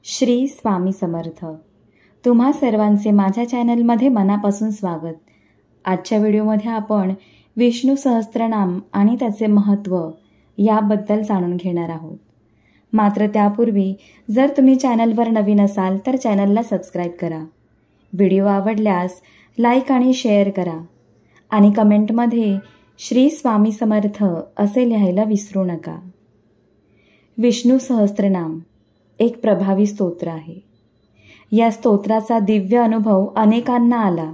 श्री स्वामी समर्थ. तुम्हा सर्वांचे माझ्या चॅनलमध्ये मनापासून स्वागत. आजच्या व्हिडिओमध्ये आपण विष्णू सहस्त्रनाम आणि त्याचे महत्त्व याबद्दल जाणून घेणार आहोत. मात्र त्यापूर्वी जर तुम्ही चॅनलवर नवीन असाल तर चॅनलला सबस्क्राईब करा. व्हिडिओ आवडल्यास लाईक आणि शेअर करा आणि कमेंटमध्ये श्री स्वामी समर्थ असे लिहायला विसरू नका. विष्णू सहस्त्रनाम एक प्रभावी स्तोत्र आहे. या स्तोत्राचा दिव्य अनुभव अनेकांना आला.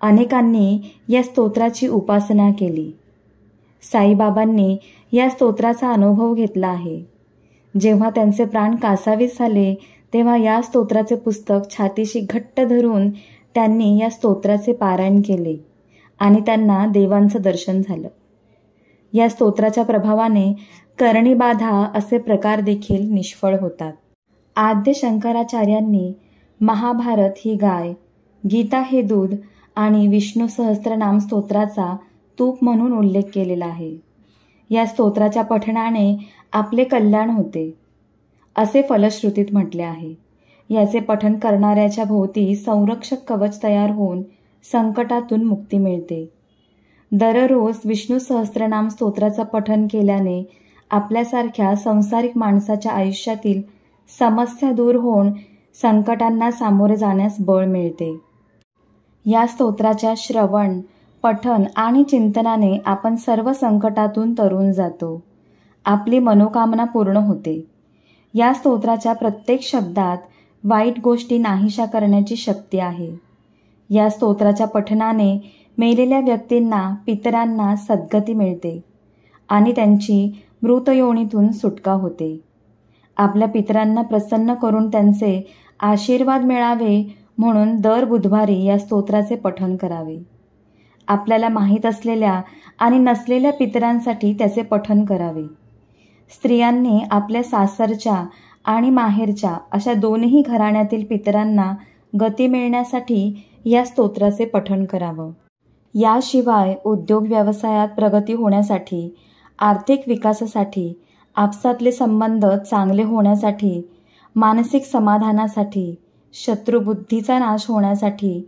अनेकांनी या स्तोत्राची उपासना केली. साईबाबांनी या स्तोत्राचा अनुभव घेतला आहे. जेव्हा त्यांचे प्राण कासावीस झाले तेव्हा या स्तोत्राचे पुस्तक छातीशी घट्ट धरून त्यांनी या स्तोत्राचे पारायण केले आणि त्यांना देवांचं दर्शन झालं. या स्तोत्राच्या प्रभावाने करणीबाधा असे प्रकार देखील निष्फळ होतात. आद्य शंकराचार्यांनी महाभारत ही गाय, गीता हे दूध आणि विष्णू सहस्त्रनाम स्तोत्राचा तूप म्हणून उल्लेख केलेला आहे. या स्तोत्राच्या पठणाने आपले कल्याण होते असे फलश्रुतीत म्हटले आहे. याचे पठण करणाऱ्याच्या भोवती संरक्षक कवच तयार होऊन संकटातून मुक्ती मिळते. दररोज विष्णू सहस्त्रनाम स्तोत्राचं पठण केल्याने आपल्यासारख्या संसारिक माणसाच्या आयुष्यातील समस्या दूर होऊन संकटांना सामोरे जाण्यास बळ मिळते. या स्तोत्राच्या श्रवण, पठण आणि चिंतनाने आपण सर्व संकटातून तरून जातो. आपली मनोकामना पूर्ण होते. या स्तोत्राच्या प्रत्येक शब्दात वाईट गोष्टी नाहीशा करण्याची शक्ती आहे. या स्तोत्राच्या पठणाने मेलेल्या व्यक्तींना, पितरांना सद्गती मिळते आणि त्यांची मृतयोनीतून सुटका होते. आपल्या पितरांना प्रसन्न करून त्यांचे आशीर्वाद मिळावे म्हणून दर बुधवारी या स्तोत्राचे पठण करावे. आपल्याला माहीत असलेल्या आणि नसलेल्या पितरांसाठी त्याचे पठण करावे. स्त्रियांनी आपल्या सासरच्या आणि माहेरच्या अशा दोन्ही घराण्यातील पितरांना गती मिळण्यासाठी या स्तोत्राचे पठण करावं. याशिवाय उद्योग व्यवसायात प्रगती होण्यासाठी, आर्थिक विकासासाठी, आपसातले संबंध चांगले होण्यासाठी, मानसिक समाधानासाठी, शत्रुबुद्धीचा नाश होण्यासाठी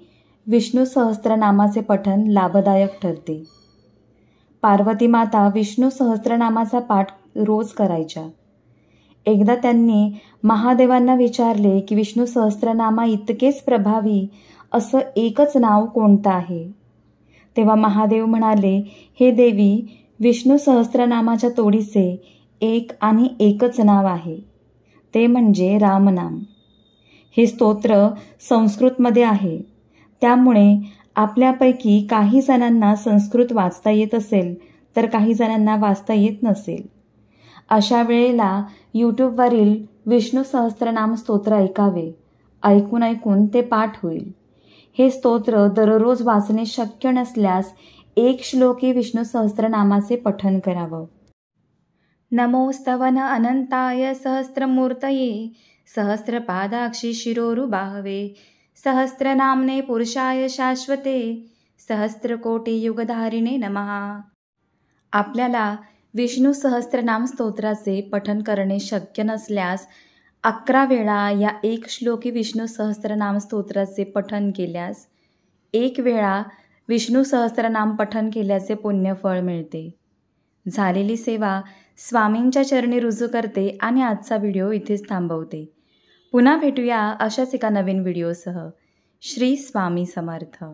विष्णू सहस्त्रनामाचे पठण लाभदायक ठरते. पार्वती माता विष्णू सहस्त्रनामाचा पाठ रोज करायच्या. एकदा त्यांनी महादेवांना विचारले की विष्णू सहस्त्रनामा इतकेच प्रभावी असं एकच नाव कोणतं आहे. तेव्हा महादेव म्हणाले, हे देवी, विष्णू सहस्त्रनामाच्या तोडीचे एक आणि एकच नाव आहे, ते म्हणजे रामनाम. हे स्तोत्र संस्कृतमध्ये आहे. त्यामुळे आपल्यापैकी काही जणांना संस्कृत वाचता येत असेल तर काही जणांना वाचता येत नसेल. अशा वेळेला यूट्यूबवरील विष्णू सहस्त्रनाम स्तोत्र ऐकावे. ऐकून ऐकून ते पाठ होईल. हे स्तोत्र दररोज वाचणे शक्य नसल्यास एक श्लोकी विष्णू सहस्त्रनामाचे पठण करावं. नमोस्तवन अनंताय सहस्त्रमूर्तये सहस्रपादाक्षी शिरोरुबाहवे सहस्त्रनाम्ने पुरुषाय शाश्वते सहस्त्रकोटियुगधारिणे नमः. आपल्याला विष्णू सहस्त्रनाम स्तोत्राचे पठण करणे शक्य नसल्यास 11 वेळा या एक श्लोकी विष्णू सहस्त्रनाम स्तोत्राचे पठण केल्यास 1 वेळा विष्णू सहस्त्रनाम पठण केल्याचे पुण्यफळ मिळते. झालेली सेवा स्वामींच्या चरणी रुजू करते आणि आजचा व्हिडिओ इथेच थांबवते. पुन्हा भेटूया अशाच एका नवीन व्हिडिओसह. श्री स्वामी समर्थ.